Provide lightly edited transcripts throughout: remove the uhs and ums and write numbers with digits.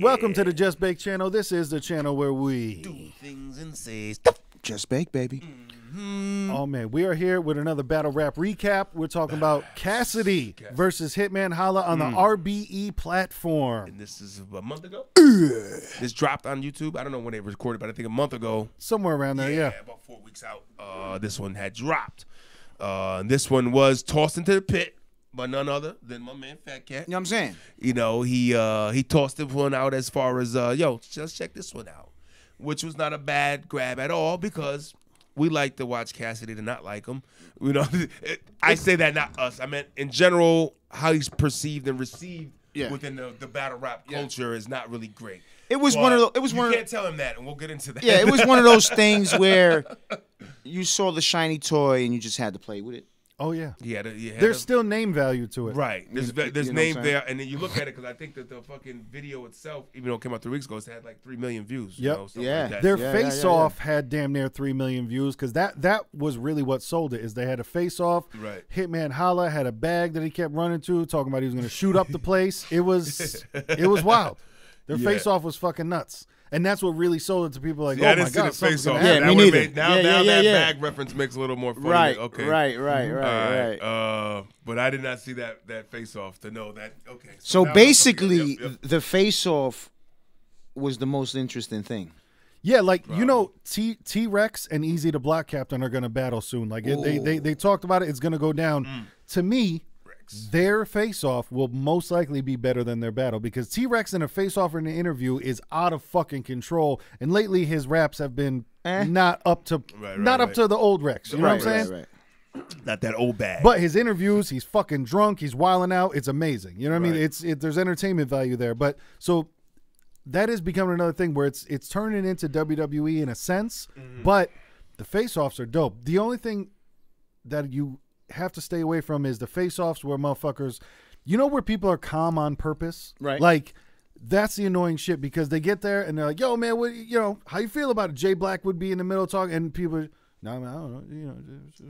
Welcome to the Just Bake channel. This is the channel where we do things and say stuff. Just Bake, baby. Oh man, we are here with another battle rap recap. We're talking about Cassidy versus Hitman Holla on the RBE platform. And this is a month ago. This dropped on YouTube. I don't know when they recorded, but I think a month ago. Somewhere around there, yeah. About 4 weeks out. This one had dropped. This one was tossed into the pit by none other than my man Fat Cat. You know what I'm saying? You know, he tossed the one out as far as yo, just check this one out, which was not a bad grab at all because we like to watch Cassidy to not like him. You know, I say that not us. I meant in general how he's perceived and received within the battle rap culture is not really great. It was one of those. It was one. You can't tell him that, and we'll get into that. Yeah, it was one of those things where you saw the shiny toy and you just had to play with it. Oh yeah, there's still name value to it. Right, there's name there, and then you look at it because I think that the fucking video itself, even though it came out 3 weeks ago, it had like 3 million views. Yep. You know, like Their face-off had damn near 3 million views because that was really what sold it. Is they had a face-off. Right. Hitman Holla had a bag that he kept running to, talking about he was going to shoot up the place. It was wild. Their face-off was fucking nuts. And that's what really sold it to people. Like, oh my god, face off. Yeah, me neither. Now that bag reference makes a little more funny. Right, okay. Right. But I did not see that face off to know that. Okay. So basically, the face off was the most interesting thing. Yeah, like you know, T-Rex and Easy the Block Captain are gonna battle soon. Like they talked about it. It's gonna go down. To me, their face-off will most likely be better than their battle because T-Rex in a face-off in the interview is out of fucking control, and lately his raps have been not up to the old Rex. You know what I'm saying? Right. Not that old bag. But his interviews, he's fucking drunk, he's wilding out. It's amazing. You know what I mean? There's entertainment value there. But so that is becoming another thing where it's turning into WWE in a sense. But the face-offs are dope. The only thing that you have to stay away from is the face-offs where motherfuckers, you know, where people are calm on purpose, right? Like that's the annoying shit because they get there and they're like, "Yo, man, what, you know, how you feel about it?" Jay Black would be in the middle talking, and people, no, man, I don't know, you know,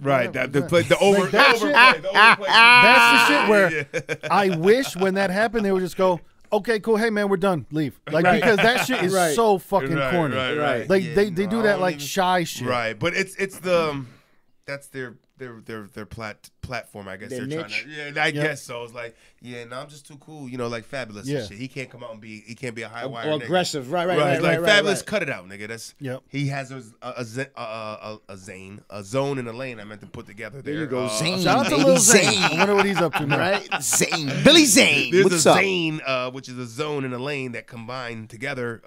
right? That's the overplay. That's the shit where I wish when that happened they would just go, "Okay, cool. Hey, man, we're done. Leave." Like because that shit is so fucking corny. Right. Like they do that like shy shit. Right. But it's the that's their platform, I guess. Their they're niche. trying to, I guess so. It's like, no, I'm just too cool, you know, like Fabulous and shit. He can't come out and he can't be a high wire or nigga. aggressive. Right. Fabulous, cut it out, nigga. That's he has a zone and a lane I meant to put together there. There you go, Zane. Shout out to Lil Zane. I wonder what he's up to now. Right, Zane, Billy Zane. There's What's a up? Zane, which is a zone and a lane that combine together.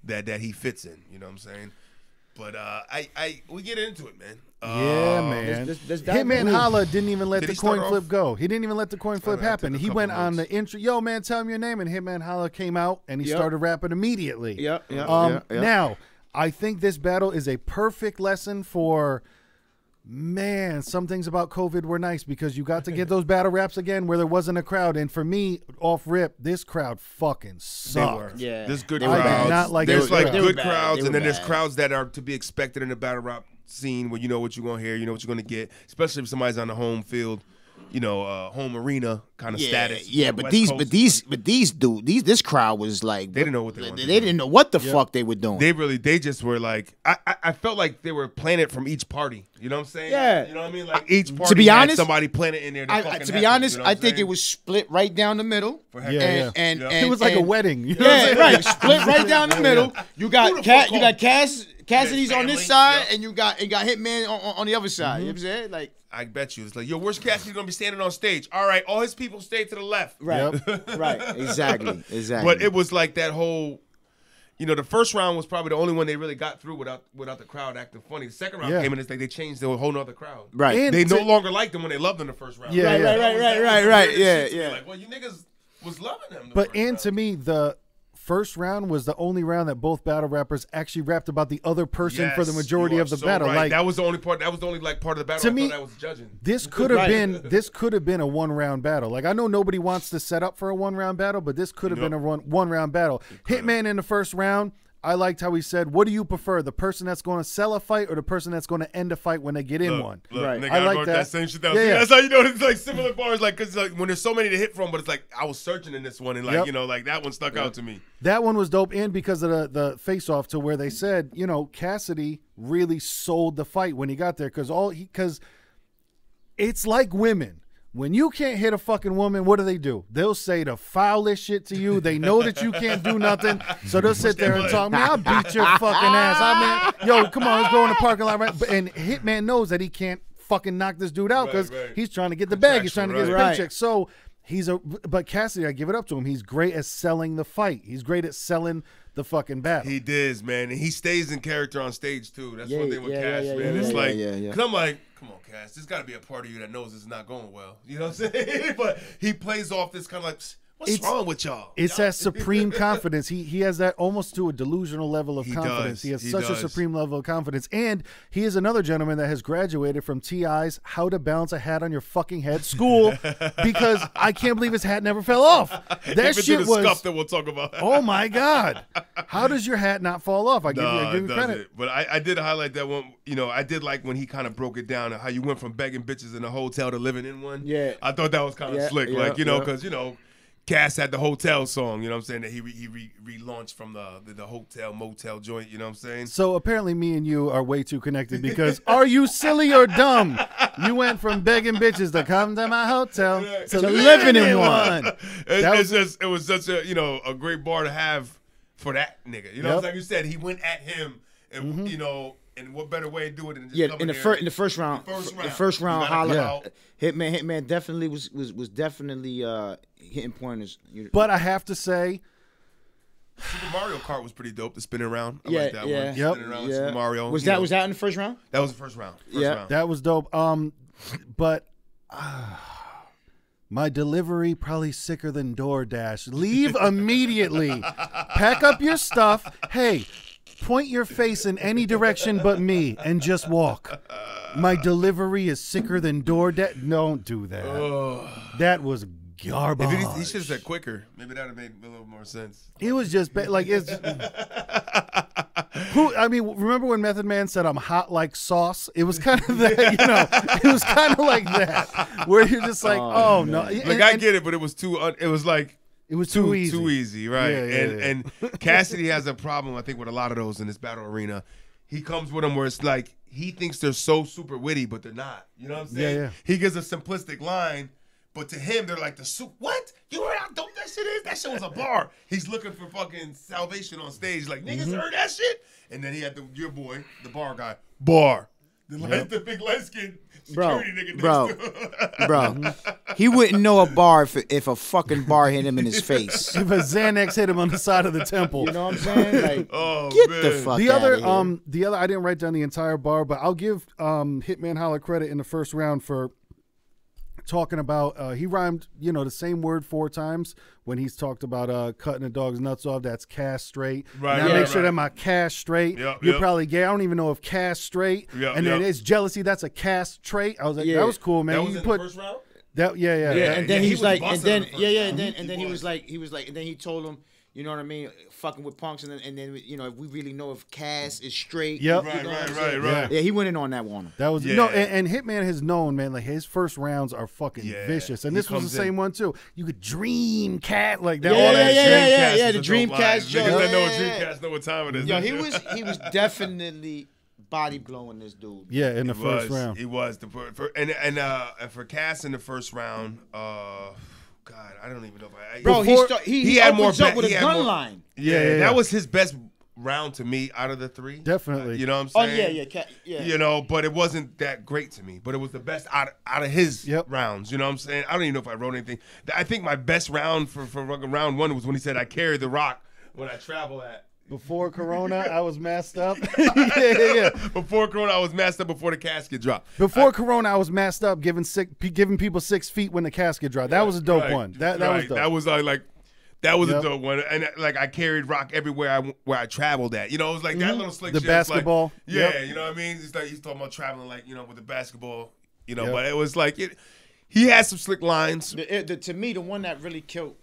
That he fits in. You know what I'm saying? But we get into it, man. Yeah, man. Hitman Holla didn't even let the coin flip go. He didn't even let the coin flip happen. He went on the intro. Yo, man, tell him your name. And Hitman Holla came out and he started rapping immediately. Now, I think this battle is a perfect lesson for, man, some things about COVID were nice because you got to get those battle raps again where there wasn't a crowd. And for me, off rip, this crowd fucking sucked. Yeah. There's good I crowds. did not like there's like good bad. crowds, and then there's bad. crowds that are to be expected in the battle rap scene where you know what you're gonna hear, you know what you're gonna get, especially if somebody's on the home field, you know, home arena kind of status. Yeah, but this crowd was like they didn't know what they didn't know what the fuck they were doing. They just were like I felt like they were playing it from each party. You know what I'm saying? Yeah. You know what I mean? Like each party to be honest, had somebody playing it in there. To be honest, I think it was split right down the middle. And it was like a wedding. You know what I'm saying? Right. Split right down the middle. You got Cassidy's on this side, and you got Hitman on the other side. You know what I'm saying? Like, I bet you it's like, yo, where's Cassidy gonna be standing on stage? All right, all his people stay to the left. Right, right, exactly. But it was like that whole, you know, the first round was probably the only one they really got through without the crowd acting funny. The second round came in, it's like they changed to a whole nother crowd. Right, and they no longer liked them when they loved them the first round. Right. Yeah. Like, well, you niggas was loving them. To me, the first round was the only round that both battle rappers actually rapped about the other person for the majority of the battle. Right. Like that was the only part. That was the only like part of the battle. To me, I was judging. This could have been a 1 round battle. Like I know nobody wants to set up for a 1 round battle, but this could have been a 1 round battle. Hitman in the first round, I liked how he said, "What do you prefer, the person that's going to sell a fight or the person that's going to end a fight when they get in one?" Right. Nigga, I like wrote that. same shit down. Yeah. That's how you know it's like similar bars, like because like when there's so many to hit from, but it's like I was searching in this one and like Yep. you know like that one stuck out to me. That one was dope, and because of the face-off to where they said, you know, Cassidy really sold the fight when he got there because it's like women. When you can't hit a fucking woman, what do? They'll say the foulest shit to you. They know that you can't do nothing, so they'll sit there and talk, man, I'll beat your fucking ass. I mean, yo, come on, let's go in the parking lot. Right? And Hitman knows that he can't fucking knock this dude out because he's trying to get the bag. He's trying to get his paycheck. So but Cassidy, I give it up to him. He's great at selling the fight. He's great at selling the fucking battle. He does, man, and he stays in character on stage too. That's one thing with Cass, man. It's like, cause I'm like, come on, Cass, there's got to be a part of you that knows it's not going well. You know what I'm saying? But he plays off this kind of like, what's wrong with y'all? It's that supreme confidence. He has that almost to a delusional level of confidence. He has such a supreme level of confidence. And he is another gentleman that has graduated from T.I.'s How to Balance a Hat on Your Fucking Head school because I can't believe his hat never fell off. That shit was scuff that we'll talk about. Oh my God. How does your hat not fall off? I give you credit. But I did highlight that one. You know, I did like when he kind of broke it down, how you went from begging bitches in a hotel to living in one. Yeah. I thought that was kind of slick. Like, you know, because, you know, Cass had the hotel song, you know what I'm saying, that he relaunched from the hotel motel joint, you know what I'm saying? So apparently me and you are way too connected because are you silly or dumb? You went from begging bitches to come to my hotel to living in one. It was such a, you know, a great bar to have for that nigga. You know what I'm saying? You said he went at him and, you know, and what better way to do it than just in the first round. The first round, Holla. Hitman definitely was definitely hitting pointers. But I have to say, Super Mario Kart was pretty dope. The spinning around, I like that one. Yep. Spinning around Super Mario. Was that in the first round? That was the first round. Round. That was dope. But my delivery probably sicker than DoorDash. Leave immediately. Pack up your stuff. Hey, point your face in any direction but me and just walk. My delivery is sicker than DoorDash. Don't do that. That was garbage. He should have said quicker. Maybe that would have made a little more sense. It was just like it's. I mean, remember when Method Man said, "I'm hot like sauce"? It was kind of that, you know. It was kind of like that, where you're just like, "Oh no!" Like I get it, but it was too. It was like. It was too easy. Too easy, right? Yeah, and Cassidy has a problem, I think, with a lot of those in this battle arena. He comes with them where it's like he thinks they're so super witty, but they're not. You know what I'm saying? Yeah. He gives a simplistic line, but to him, they're like what? You heard how dope that shit is? That shit was a bar. He's looking for fucking salvation on stage. Like, niggas heard that shit? And then he had your boy, the bar guy, the big light skin security nigga. Bro, he wouldn't know a bar if a fucking bar hit him in his face. If a Xanax hit him on the side of the temple. You know what I'm saying? Like, get the fuck the other, out of here. the other, I didn't write down the entire bar, but I'll give Hitman Holla credit in the first round for talking about, he rhymed, you know, the same word 4 times when he's talked about cutting a dog's nuts off. That's castrate. Right. Now make sure that my castrate. You're probably gay. I don't even know if castrate. And then it's jealousy. That's a castrate. I was like, that was cool, man. That was in the first round? And then he was like, and then he was like, and then he told him, you know what I mean, fucking with punks, and then you know, if we really know if Cass is straight. Yep. Right. Yeah, he went in on that one. That was no, and Hitman has known, man, like his first rounds are fucking vicious, and this was the same one too. You could dream cat like that. Yeah, the Dreamcast joke. Niggas that know what Dreamcast know what time it is. Yo, he was definitely body blowing this dude. Yeah, in the first round. He was and for Cass in the first round, God, I don't even know if Bro, he had more up with a gun line. Yeah, that was his best round to me out of the 3. Definitely. You know what I'm saying? Yeah. You know, but it wasn't that great to me. But it was the best out of his rounds. You know what I'm saying? I don't even know if I wrote anything. I think my best round for round 1 was when he said, "I carry the rock when I travel at." Before Corona, I was masked up. yeah. Before Corona, I was masked up before the casket dropped. Before Corona, I was masked up, giving people 6 feet when the casket dropped. That was a dope one. That was dope. That was that was a dope one. And like I carried rock everywhere where I traveled at. You know, it was like that little slick shit. The basketball. Like, you know what I mean? It's like he's talking about traveling, like, you know, with the basketball. You know, but it was like he had some slick lines. To me, the one that really killed.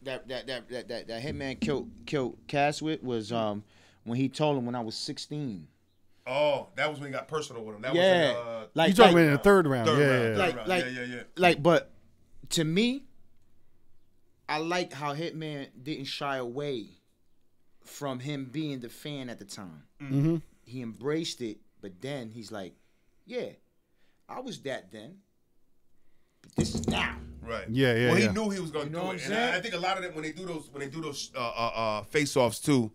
That Hitman killed Cass with was when he told him when I was 16. Oh, that was when he got personal with him. That Yeah. was Like you talking about in the third round? Like, but to me, I like how Hitman didn't shy away from him being the fan at the time. Mm-hmm. He embraced it, but then he's like, "Yeah, I was that then, but this is now." Right. Yeah. Well, yeah. he knew he was going to do it, and saying? I think a lot of them when they do those face-offs too,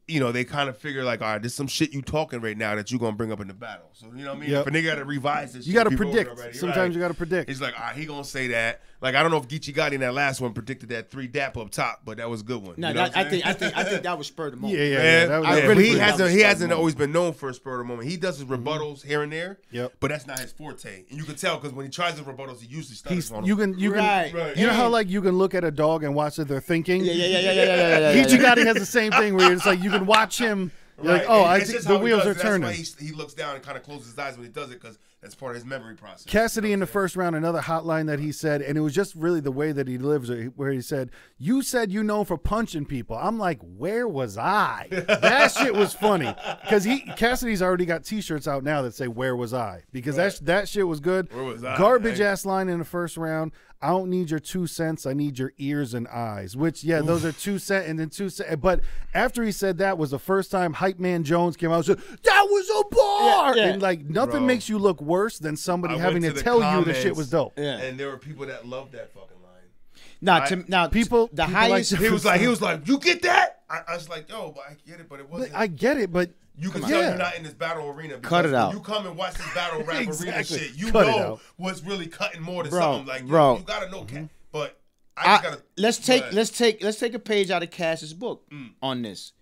you know, they kind of figure like, all right, there's some shit you talking right now that you're gonna bring up in the battle. So you know what I mean? Yep. If a nigga got to revise this, You got to predict. Sometimes you got to predict. He's like, all right, he gonna say that. Like I don't know if Geechee Gotti in that last one predicted that 3 dap up top, but that was a good one. No, you know I think that was spur of the moment. Yeah. That was But he pretty hasn't always been known for a spur of the moment. He does his rebuttals here and there. Yep. But that's not his forte, and you can tell because when he tries his rebuttals, he usually stutters on them. You can Right. you know how like you can look at a dog and watch that they're thinking. Yeah. Geechee Gotti has the same thing where it's like you can watch him. You're like, oh, I think the wheels are turning. That's why he looks down and kind of closes his eyes when he does it because that's part of his memory process. Cassidy in the first round, another hotline that he said, and it was just really the way that he lives, where he said, "You said you known for punching people." I'm like, where was I? That shit was funny because Cassidy's already got T-shirts out now that say "Where was I?" because that shit was good. Where was I? Garbage ass line in the first round. I don't need your 2 cents. I need your ears and eyes. Which, yeah, those are 2 cents and then 2 cents. But after he said that was the first time Hype Man Jones came out and said, "That was a bar!" Yeah. And like nothing makes you look worse than somebody I having went to the tell you the comments, shit was dope. Yeah. And there were people that loved that fucking line. People highest. He was like, you get that? I was like, yo, but I get it, but it wasn't. I get it, but You can tell you're not in this battle arena. Cut it out. When you come and watch this battle rap arena Exactly. shit, you Cut it know out. what's really cutting more than Bro, something. Like, bro. you gotta know, Cat. But I just gotta. Let's take a page out of Cass's book on this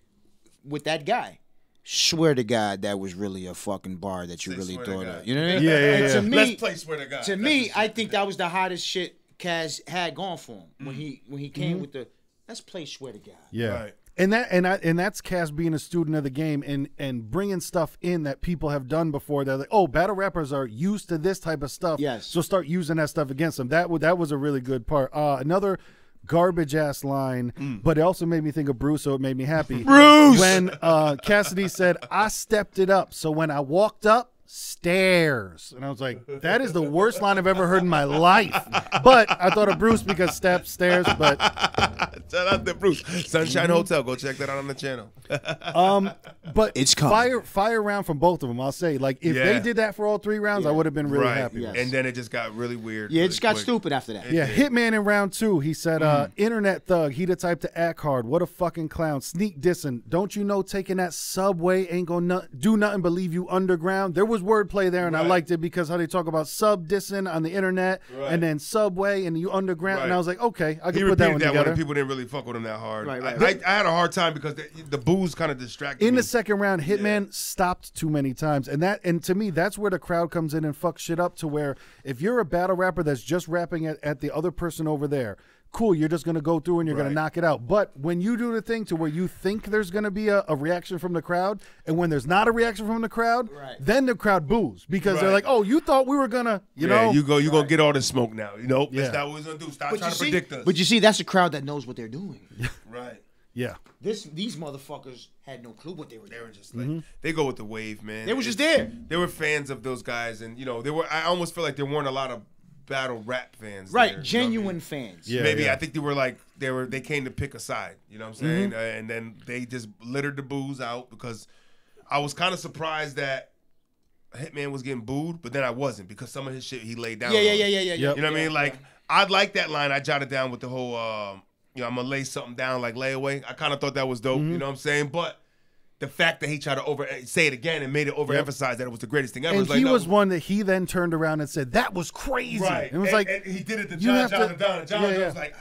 with that guy. Swear to God, that was really a fucking bar that you really swear to thought God. of. You know what I mean? Yeah. And to me, Let's play swear to God. to me, I think that was the hottest shit Cass had gone for him when he came with the let's play swear to God. Yeah. Right. And that's Cass being a student of the game and bringing stuff in that people have done before. They're like, oh, battle rappers are used to this type of stuff. Yes. So start using that stuff against them. That was a really good part. Another garbage ass line, but it also made me think of Bruce, so it made me happy. Bruce! When Cassidy said, "I stepped it up, so when I walked up, stairs," and I was like, that is the worst line I've ever heard in my life. But I thought of Bruce because steps, stairs, but Shout out to Bruce. Sunshine Hotel. Go check that out on the channel. but It's coming. fire round from both of them. I'll say, like, if they did that for all 3 rounds, I would have been really happy. Yes. And then it just got really weird. Yeah, it really just got quick. stupid after that. Yeah, Hitman in round 2, he said, internet thug, he the type to act hard. What a fucking clown. Sneak dissing. Don't you know taking that subway ain't gonna do nothing but leave you underground? There was wordplay there, and I liked it because how they talk about sub dissing on the internet and then subway and you underground. And I was like, okay, I can put that one together. And people didn't really fuck with him that hard. Right. I had a hard time because the booze kind of distracted me. In the second round, Hitman stopped too many times. And to me, that's where the crowd comes in and fucks shit up, to where if you're a battle rapper that's just rapping at the other person over there, cool, you're just going to go through and you're going to knock it out. But when you do the thing to where you think there's going to be a reaction from the crowd, and when there's not a reaction from the crowd, then the crowd boos because they're like, oh, you thought we were going to, you know. You're going to get all this smoke now. You know, that's not what we're going to do. Stop trying to predict us. But you see, that's a crowd that knows what they're doing. Right. Yeah. These motherfuckers had no clue what they were doing. They were just like, they go with the wave, man. They were just there. They were fans of those guys, and, you know, I almost feel like there weren't a lot of battle rap fans. Right, there, genuine fans. Yeah, Maybe I think they were like they came to pick a side. You know what I'm saying? And then they just littered the booze out because I was kind of surprised that Hitman was getting booed, but then I wasn't because some of his shit he laid down. Yeah. Yep. You know what I mean? Like I like that line. I jotted down with the whole you know, I'm gonna lay something down like layaway. I kind of thought that was dope. You know what I'm saying? But the fact that he tried to say it again and made it overemphasize that it was the greatest thing ever. And he was one that he then turned around and said, that was crazy. Right. It was like, and he did it to you have John to- Don. John was like,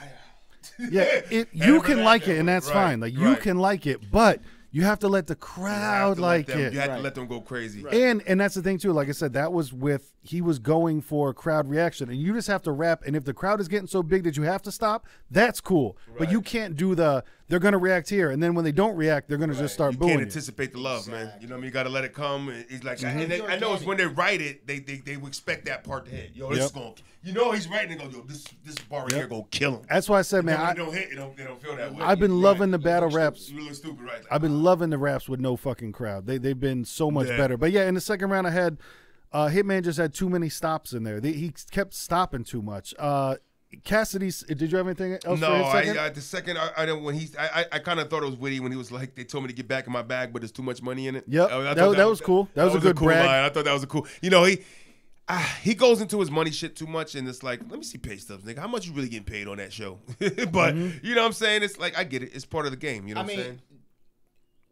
you can like it, and that's fine. Like, you can like it, but you have to let the crowd like it. You have to let them go crazy. And that's the thing too. Like I said, that was he was going for a crowd reaction, and you just have to rap. And if the crowd is getting so big that you have to stop, that's cool. But you can't do the they're gonna react here, and then when they don't react, they're gonna just start you booing can't you. anticipate the love, man. You know what I mean? You got to let it come. He's like, Mm-hmm. and I know it's when they write it, they expect that part to hit. Yo, this is going. You know, he's writing and go, yo, this bar right here gonna kill him. That's why I said, man, I don't hit. They don't feel that way. I've been loving the battle raps. You look stupid, right? Like, I've been loving the raps with no fucking crowd. They've been so much better. But yeah, in the second round, I had Hitman just had too many stops in there. He kept stopping too much. Cassidy's. Did you have anything else? No, for his second? the second I don't when I kind of thought it was witty when he was like, they told me to get back in my bag, but there's too much money in it. Yep, that was cool. That was a good cool brag. line. I thought that was a cool. You know, he goes into his money shit too much, and it's like, let me see pay stubs, nigga. How much you really getting paid on that show? But you know what I'm saying? It's like, I get it. It's part of the game. You know what I'm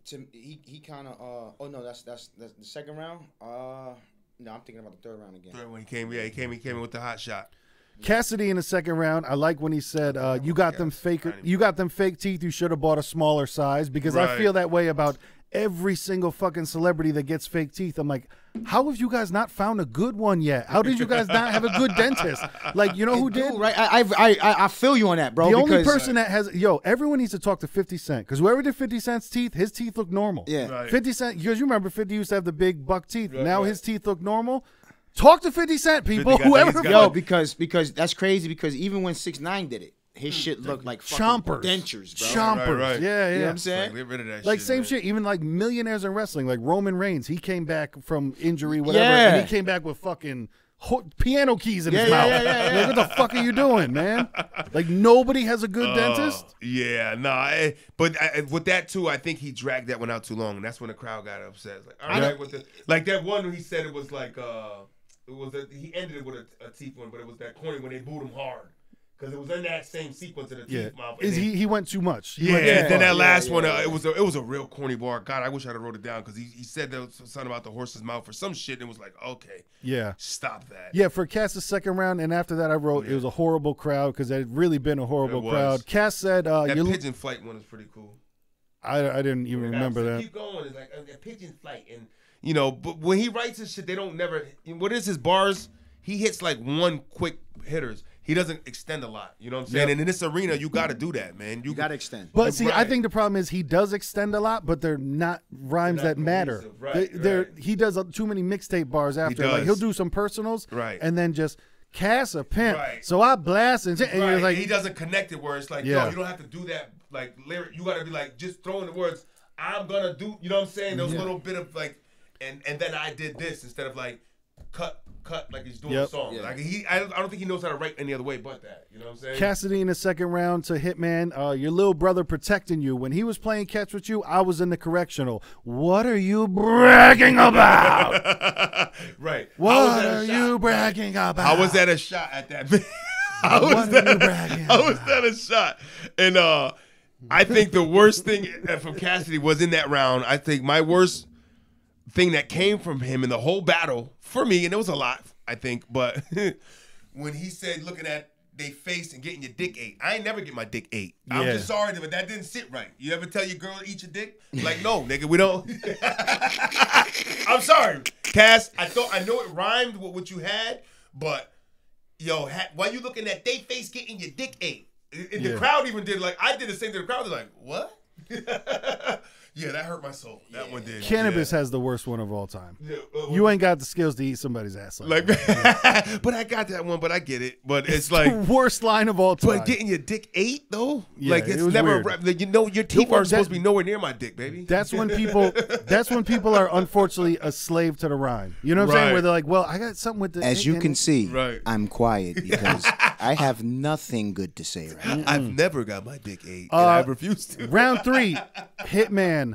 saying? He kind of oh no, that's the second round. No, I'm thinking about the third round again. Third one he came in with the hot shot. Cassidy in the second round, I like when he said, "You got them fake teeth. You should have bought a smaller size." Because I feel that way about every single fucking celebrity that gets fake teeth. I'm like, how have you guys not found a good one yet? How did you guys not have a good dentist? Like, you know who did? Right, I feel you on that, bro. The only person that has everyone needs to talk to 50 Cent, because whoever did 50 Cent's teeth, his teeth look normal. Yeah, right. 50 Cent, because you remember 50 used to have the big buck teeth. Now his teeth look normal. Talk to 50 Cent, people. Whoever. Because that's crazy. Because even when 6ix9ine did it, his shit looked like fucking chompers, dentures, bro. Chompers. Right. Yeah. You know what I'm saying? Like, get rid of that Like shit, same man. shit, even like millionaires in wrestling, like Roman Reigns, he came back from injury, whatever, Yeah. and he came back with fucking piano keys in his mouth. Like, what the fuck are you doing, man? Like, nobody has a good dentist. Yeah, but with that too, I think he dragged that one out too long, and that's when the crowd got upset. It's like, all right, with like that one he said it was like he ended it with a teeth one, but it was that corny when they booed him hard. Because it was in that same sequence of the teeth mouth. He went too much. Then that last one, it was a real corny bar. God, I wish I'd have wrote it down because he said there was something about the horse's mouth or some shit, and it was like, okay, stop that. Yeah, for Cass's second round, and after that I wrote it was a horrible crowd because it had really been a horrible crowd. Cass said, that pigeon flight one is pretty cool. I didn't even remember that. Keep going. It's like a pigeon flight, and you know, but when he writes his shit, they don't never. What is his bars? He hits like one quick hitters. He doesn't extend a lot. You know what I'm saying? And in this arena, you got to do that, man. You got to extend. But see, I think the problem is he does extend a lot, but they're not rhymes that matter. He does too many mixtape bars after. Like he'll do some personals, and then just Cass a pimp. So I blast and you're like, he doesn't connect it where it's like, yo, you don't have to do that like lyric. You got to be like just throwing the words. I'm gonna do. You know what I'm saying? Those little bit of like, and then I did this instead of like cut like he's doing a song. Like I don't think he knows how to write any other way but that. You know what I'm saying? Cassidy in the second round to Hitman, your little brother protecting you. When he was playing catch with you, I was in the correctional. What are you bragging about? Right. What are you bragging about? How was that a shot at that? How was that a shot? And I think the worst thing from Cassidy was in that round. I think my worst thing that came from him in the whole battle for me, and it was a lot, I think, but when he said looking at they face and getting your dick ate, I ain't never get my dick ate. I'm just sorry, but that didn't sit right. You ever tell your girl to eat your dick? Like, no, nigga, we don't. I'm sorry, Cass. I know it rhymed with what you had, but yo, why you looking at they face getting your dick ate? And the crowd even did like I did the same to the crowd. They're like, what? Yeah, that hurt my soul. That one did. Cannabis has the worst one of all time. You ain't got the skills to eat somebody's ass like that. But I got that one, but I get it. But it's like the worst line of all time. But getting your dick ate though? Yeah, like it's never you know your teeth aren't supposed to be nowhere near my dick, baby. That's when people are unfortunately a slave to the rhyme. You know what I'm saying? Where they're like, well, I got something with the As you can see, I'm quiet because I have nothing good to say right now. I've never got my dick ate, and I refuse to. Round 3, Hitman.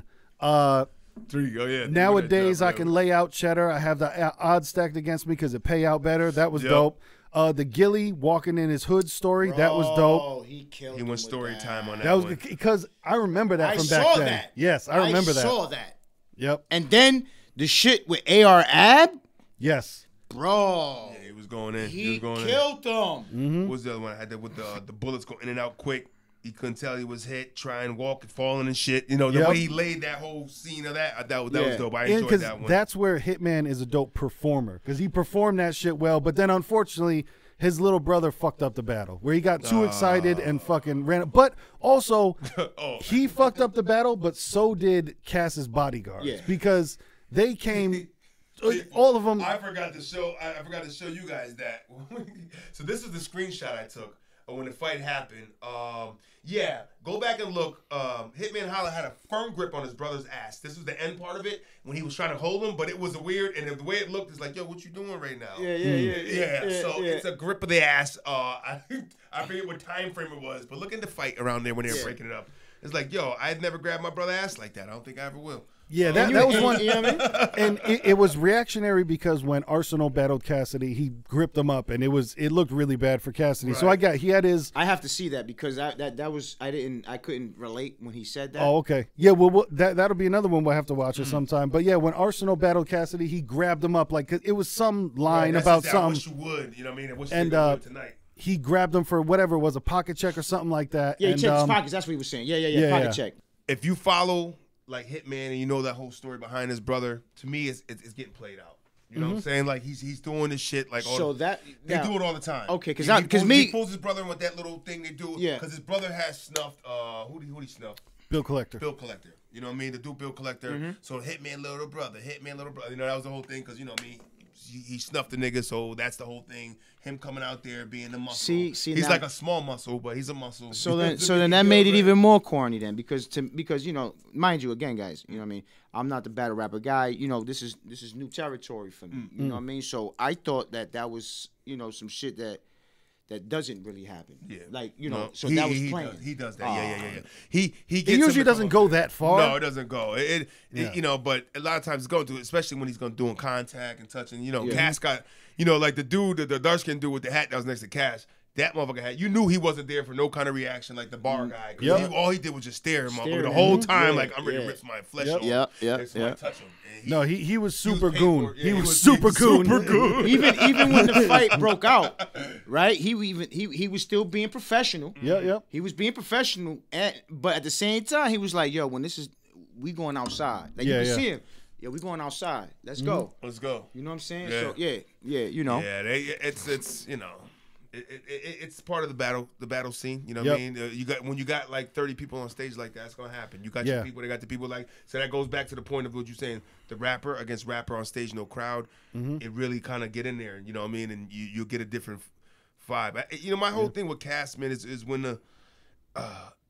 Nowadays, I can lay out cheddar. I have the odds stacked against me because it pay out better. That was dope. The Gilly walking in his hood story. That was dope. He went story time on that. That was because I remember that from back then. That. Yes, I remember that. I saw that. Yep. And then the shit with AR Ab. Yes. Bro. Yeah, he was going in. He was going killed them. Mm-hmm. What was the other one? I had that with the bullets go in and out quick. He couldn't tell he was hit, trying, walking, falling and shit. You know, the way he laid that whole scene of that was dope. I enjoyed that one. That's where Hitman is a dope performer because he performed that shit well. But then, unfortunately, his little brother fucked up the battle, where he got too excited and fucking ran. But also, he fucked up the battle, but so did Cass's bodyguards because they came. All of them. I forgot to show you guys that. So this is the screenshot I took when the fight happened. Yeah, go back and look. Hitman Holla had a firm grip on his brother's ass. This was the end part of it when he was trying to hold him, but it was weird, and the way it looked is like, yo, what you doing right now? Yeah. So it's a grip of the ass. I forget what time frame it was, but look at the fight around there when they were breaking it up. It's like, yo, I'd never grabbed my brother's ass like that. I don't think I ever will. Yeah, that was one. You know what I mean? And it was reactionary because when Arsenal battled Cassidy, he gripped him up, and it looked really bad for Cassidy. Right. So he had his. I have to see that because I couldn't relate when he said that. Oh, okay. Yeah, well, that'll be another one we'll have to watch at some time. But yeah, when Arsenal battled Cassidy, he grabbed him up like it was some line about something. I wish you would. You know what I mean? I wish you would tonight. He grabbed him for whatever it was, a pocket check or something like that. Yeah, he checked his pockets. That's what he was saying. Yeah, pocket check. If you follow like Hitman and you know that whole story behind his brother, to me it's getting played out. You know what I'm saying? Like he's doing this shit like they do it all the time. Okay, because he pulls his brother in with that little thing they do. Yeah. Because his brother has snuffed who did he snuff? Bill Collector. You know what I mean? The dude Bill Collector. So Hitman little brother. You know, that was the whole thing because you know what I mean. He snuffed the nigga, so that's the whole thing. Him coming out there being the muscle. See, he's like a small muscle, but he's a muscle. So then that made it even more corny then, because you know, mind you, again, guys, you know what I mean. I'm not the battle rapper guy. You know, this is new territory for me. You know what I mean. So I thought that was some shit that doesn't really happen. Yeah. Like, you know, so that was playing. He does that. Yeah. He usually doesn't go that far. No, it doesn't go. It you know, but a lot of times it's going to, especially when he's going to doing contact and touching. You know, Cass got, you know, like the dude, the dark skinned dude with the hat that was next to Cass. That motherfucker had. You knew he wasn't there for no kind of reaction like the bar guy. All he did was just stare him up the whole time, like I'm ready to rip my flesh off. Touch him. No, he was super goon. He was super goon. Even when the fight broke out, right? He was still being professional. Yeah. He was being professional, but at the same time, he was like, "Yo, when we going outside." Like you can see him. Yeah, we going outside. Let's go. Let's go. You know what I'm saying? So yeah, you know. Yeah, it's you know. It's part of the battle scene. You know what I mean? When you got like 30 people on stage like that, it's gonna happen. You got your people. They got the people like. So that goes back to the point of what you're saying. The rapper against rapper on stage, no crowd. It really kind of get in there. You know what I mean? And you'll get a different vibe. You know, my whole thing with Cass, man, is when the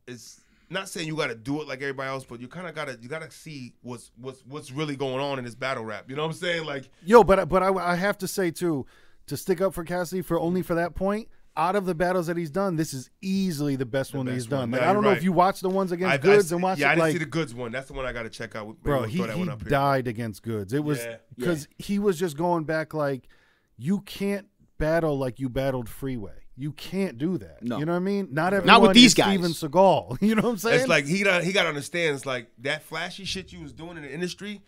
it's not saying you got to do it like everybody else, but you kind of gotta see what's really going on in this battle rap. You know what I'm saying? Like but I have to say too. To stick up for Cassidy for that point, out of the battles that he's done, this is easily the best one that he's done. Like, I don't know if you watch the ones against Goods and watch it. Yeah, I didn't see the Goods one. That's the one I got to check out. Bro, he died against Goods. It was because he was just going back like, you can't battle like you battled Freeway. You can't do that. No. You know what I mean? Not with these guys. Steven Seagal. You know what I'm saying? It's like he got to understand. It's like that flashy shit you was doing in the industry.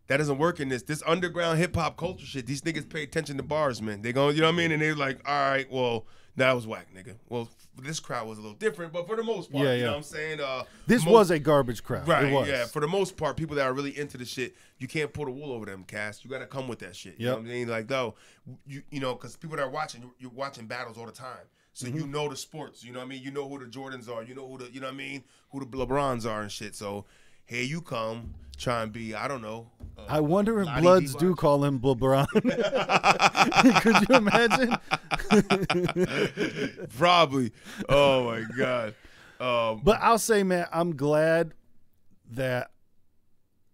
That doesn't work in this underground hip hop culture shit. These niggas pay attention to bars, man. They go, you know what I mean? And they're like, all right, well, that was whack, nigga. Well, this crowd was a little different, but for the most part, you know what I'm saying? This was a garbage crowd. Right, it was. Yeah. For the most part, people that are really into the shit, you can't pull the wool over them, Cass. You got to come with that shit. You know what I mean? Like, though, you know, because people that are watching, you're watching battles all the time. So you know the sports, you know what I mean? You know who the Jordans are. You know who you know what I mean? Who the LeBrons are and shit. So here you come. Try and be, I don't know. I wonder if Bloods do call him LeBron. Could you imagine? Probably. Oh my God. But I'll say, man, I'm glad that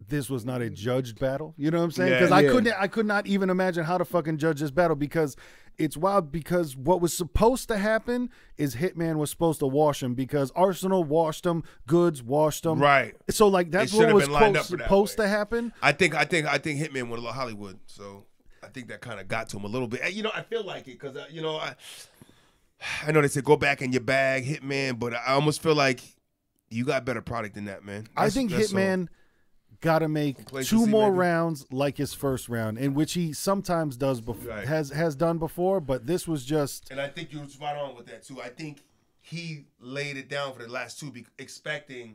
this was not a judged battle. You know what I'm saying? Because I could not even imagine how to fucking judge this battle because it's wild. Because what was supposed to happen is Hitman was supposed to wash him because Arsenal washed him, Goods washed him. Right. So like that's what was supposed to happen. I think Hitman went a little Hollywood. So I think that kind of got to him a little bit. You know, I feel like it because you know I know they said go back in your bag, Hitman, but I almost feel like you got better product than that, man. I think Hitman got to make two more rounds like his first round, in which he sometimes does before, has done before, but this was just. And I think you're spot on with that too. I think he laid it down for the last two, expecting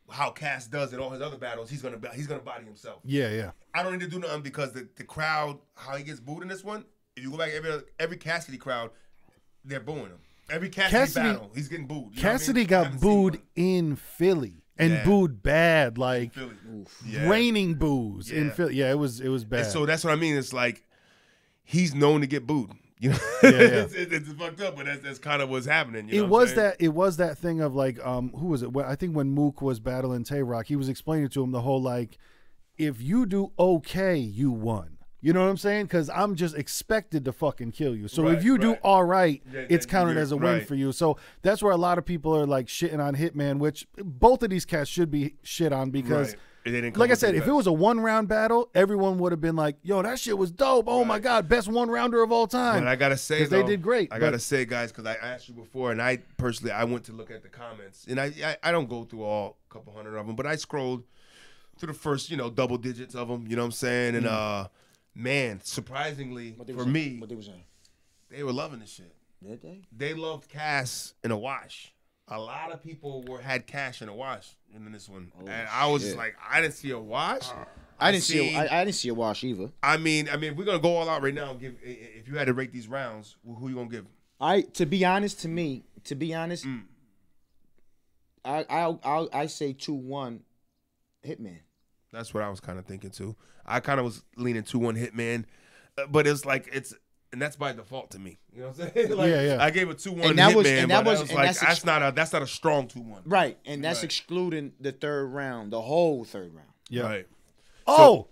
how Cass does in all his other battles. He's gonna body himself. Yeah. I don't need to do nothing because the crowd, how he gets booed in this one. If you go back every Cassidy crowd, they're booing him. Every Cassidy battle, he's getting booed. Cassidy got booed in Philly and booed bad, like raining boos in Philly. Yeah, it was bad. And so that's what I mean. It's like he's known to get booed. You know, it's fucked up, but that's kind of what's happening. You know it was that thing of like, who was it? I think when Mook was battling Tay-Rock, he was explaining to him the whole like, if you do okay, you won. You know what I'm saying? Because I'm just expected to fucking kill you. So if you do all right, it's counted as a win for you. So that's where a lot of people are like shitting on Hitman, which both of these cats should be shit on because. Like I said, if it was a 1-round battle, everyone would have been like, yo, that shit was dope. Oh, my God, best 1-rounder of all time. But I got to say, they did great. I got to say, guys, because I asked you before, and I personally, I went to look at the comments. And I don't go through all a couple hundred of them, but I scrolled through the first, double digits of them. You know what I'm saying? And, man, surprisingly, for me, what they were saying? They were loving this shit. Did they? They loved Cass in a wash. A lot of people had Cash in a wash in this one, and I was just like, I didn't see a wash. I didn't see a wash either. I mean, if we're gonna go all out right now and give, if you had to rate these rounds, who you gonna give? To be honest, I say 2-1 Hitman. That's what I was kind of thinking too. I kind of was leaning 2-1 Hitman, but it's like and that's by default to me. You know what I'm saying? Like, yeah. I gave a 2-1 Hitman, that's not a strong 2-1. Right, and that's excluding the third round, the whole third round. Yeah. Right. Oh,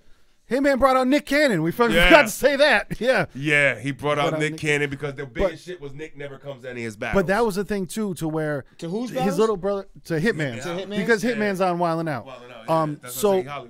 Hitman brought out Nick Cannon. We forgot to say that. Yeah. Yeah, he brought out Nick Cannon because the biggest shit was Nick never comes to any of his battles. But that was the thing too, to where to whose his little brother to Hitman, because Hitman's on Wildin' Out.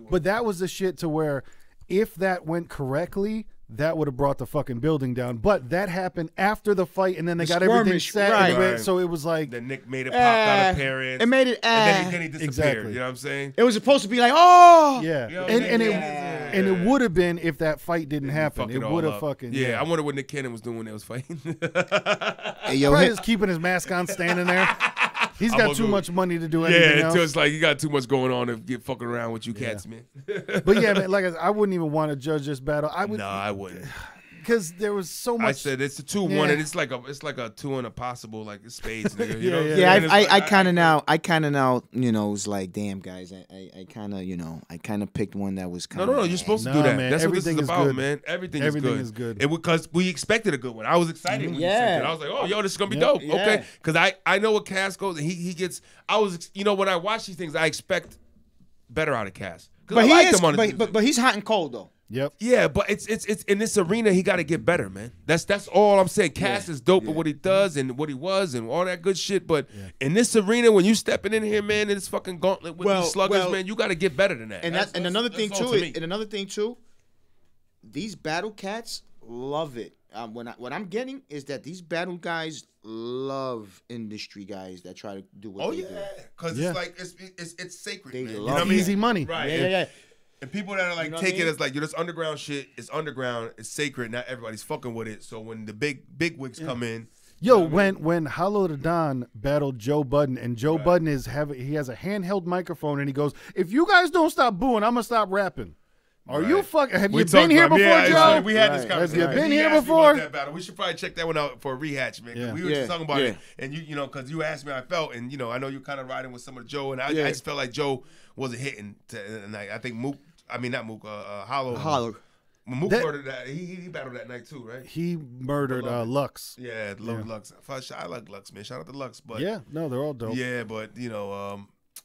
But that was the shit to where if that went correctly, that would have brought the fucking building down. But that happened after the fight, and then they got everything set. Right. So it was like then Nick made it pop out of parents. It made it and then he disappeared. Exactly. You know what I'm saying? It was supposed to be like, oh yeah. And it would have been if that fight didn't happen. It would have fucking I wonder what Nick Cannon was doing when they was fighting. Hey, probably just keeping his mask on, standing there. He's got too much money to do anything else. Yeah, it's like you got too much going on to get fucking around with you cats, man. But yeah, man, like I wouldn't even want to judge this battle. I wouldn't. Because there was so much. I said it's a 2-1, and it's like a 2 and a possible, like it's spades. Nigga, you know? I kind of now, it's like, damn, guys, I kind of picked one that was kind of. No, you're supposed to do that. Man, that's what this is about, good. Man. Everything is good. Because we expected a good one. I was excited when you said that. I was like, oh, yo, this is gonna be dope. Yeah. Okay, because I know what Cass goes, and he gets. When I watch these things, I expect better out of Cass. But he's hot and cold though. Yep. Yeah, but it's in this arena he got to get better, man. That's all I'm saying. Cass is dope at what he does and what he was and all that good shit. But in this arena, when you stepping in here, man, in this fucking gauntlet with these sluggers, man, you got to get better than that. And another thing too, these battle cats love it. What I'm getting is that these battle guys love industry guys that try to do what they do. Because it's like it's sacred. They man. love easy money. Right. Yeah. And people that are like take it as like, this underground shit is underground, it's sacred, not everybody's fucking with it. So when the big wigs come in, when Hollow the Don battled Joe Budden, and Joe Budden he has a handheld microphone, and he goes, "If you guys don't stop booing, I'm gonna stop rapping." Are you fucking? Have you been here before, Joe? We had this conversation. Have you been here before? That battle. We should probably check that one out for a rehatch, man. Yeah. We were just talking about it, and because you asked me how I felt, and I know you're kind of riding with some of Joe, and I just felt like Joe wasn't hitting. And I think Mook. I mean, not Mook. Hollow. Mook murdered that. He battled that night too, right? He murdered Lux. Yeah, Lux. I like Lux, man. Shout out to Lux, but they're all dope. Yeah, but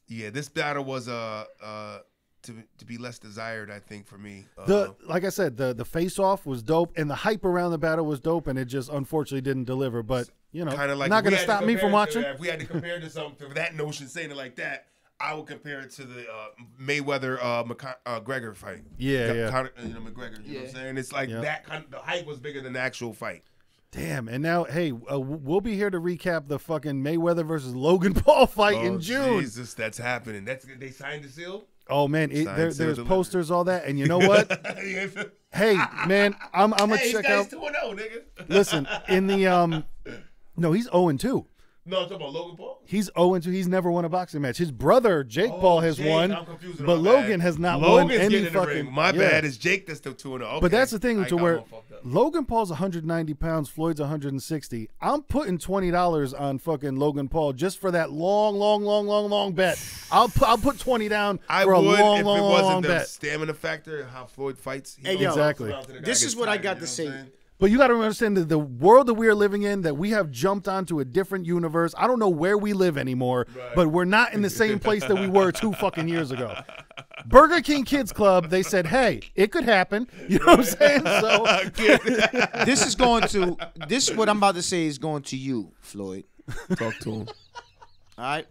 this battle was to be less desired, I think, for me. Like I said, the face off was dope, and the hype around the battle was dope, and it just unfortunately didn't deliver. But kind of like not going to stop me from watching. If we had to compare to something to that notion, saying it like that, I would compare it to the Mayweather McGregor fight. McGregor. You know what I'm saying? It's like that kind of, the hype was bigger than the actual fight. Damn, and now, hey, we'll be here to recap the fucking Mayweather versus Logan Paul fight in June. Jesus, that's happening. They signed the seal? Oh, man, there's posters, all that, and you know what? Hey, man, I'm going to check out. 2-0, nigga. Listen, in the, no, he's 0-2. No, I'm talking about Logan Paul. He's 0-2. He's never won a boxing match. His brother Jake Paul has won, I'm confused with but my Logan bad. has not Logan's won any getting in the fucking. ring. My bad. It's Jake that's still 2-0. Okay. But that's the thing I to got where one fucked up. Logan Paul's 190 pounds, Floyd's 160. I'm putting $20 on fucking Logan Paul just for that long bet. I'll put 20 down I for a would long, if long, it long, wasn't the bet. stamina factor, how Floyd fights. Hey, yo, Exactly. This is what I got to say. But you got to understand that the world that we are living in, that we have jumped onto a different universe. I don't know where we live anymore, but we're not in the same place that we were 2 fucking years ago. Burger King Kids Club, they said, hey, it could happen. You know what I'm saying? So This is what I'm about to say is going to you, Floyd. Talk to him. All right.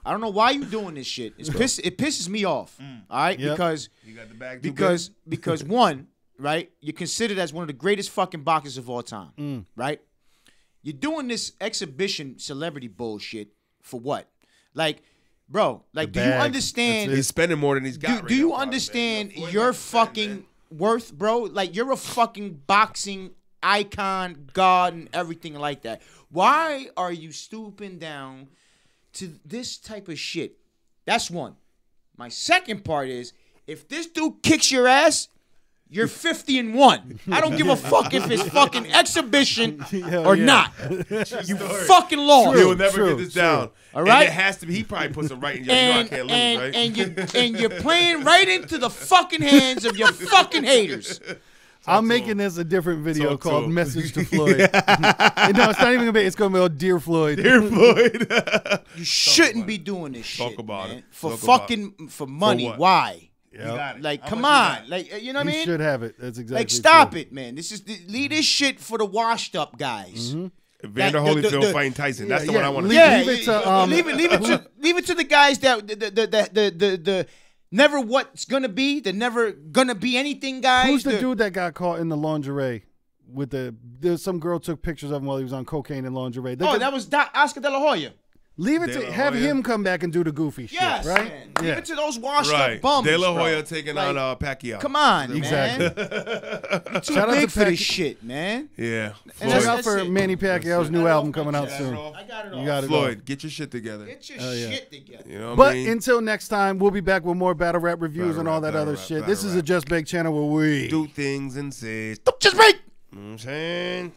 I don't know why you doing this shit. It pisses me off. All right, Yep. because You got the bag. because one, right, you're considered as one of the greatest fucking boxers of all time, right? You're doing this exhibition celebrity bullshit for what? Like, bro, like, do you bag. understand? He's spending more than he's got. Do you understand your fucking worth, bro? Like, you're a fucking boxing icon, god, and everything like that. Why are you stooping down to this type of shit? That's one. My second part is, if this dude kicks your ass, you're 50-1. I don't give a fuck if it's fucking exhibition or not. You fucking lost. He will never get this down. All right? And it has to be. He probably puts him right in your. You know I can't lose, right? And you're playing right into the fucking hands of your fucking haters. I'm making this a different video Talk to called him. Message to Floyd. No, it's not even going to be. It's going to be called Dear Floyd. Dear Floyd. You shouldn't be doing this shit. Talk about man. it. For Talk about fucking for money. what? Why? Yep. Like, How come much on. Like, you know what I He mean? should have it. That's exactly Like, stop true. it, man. Leave this shit for the washed up guys. Vander Like, the- Holyfield fighting Tyson. That's the one I want to see. Yeah, Leave it to, leave it to the guys that the never what's gonna be, the never gonna be anything guys. Who's the dude that got caught in the lingerie with some girl took pictures of him while he was on cocaine and lingerie? Oh, that was Oscar De La Hoya. Leave it to De La have Hoya. him come back and do the goofy Yes, shit, right? man. Leave it to those washed Right. up bums. De La bro. Hoya taking Like, on Pacquiao. Come on, Exactly. man. You're too Shout out big to for this Pac- shit, man. Yeah. And Check Floyd, out for it. Manny Pacquiao's new album coming out Yeah. soon. I got it all. You got it. Floyd, get your shit together. Get your yeah. shit together. You know what But I mean? until next time, we'll be back with more battle rap reviews Battle and all rap, that battle other rap, shit. battle This is a rap. Just Bake channel where we Do things and say, Just break. you know what I'm saying?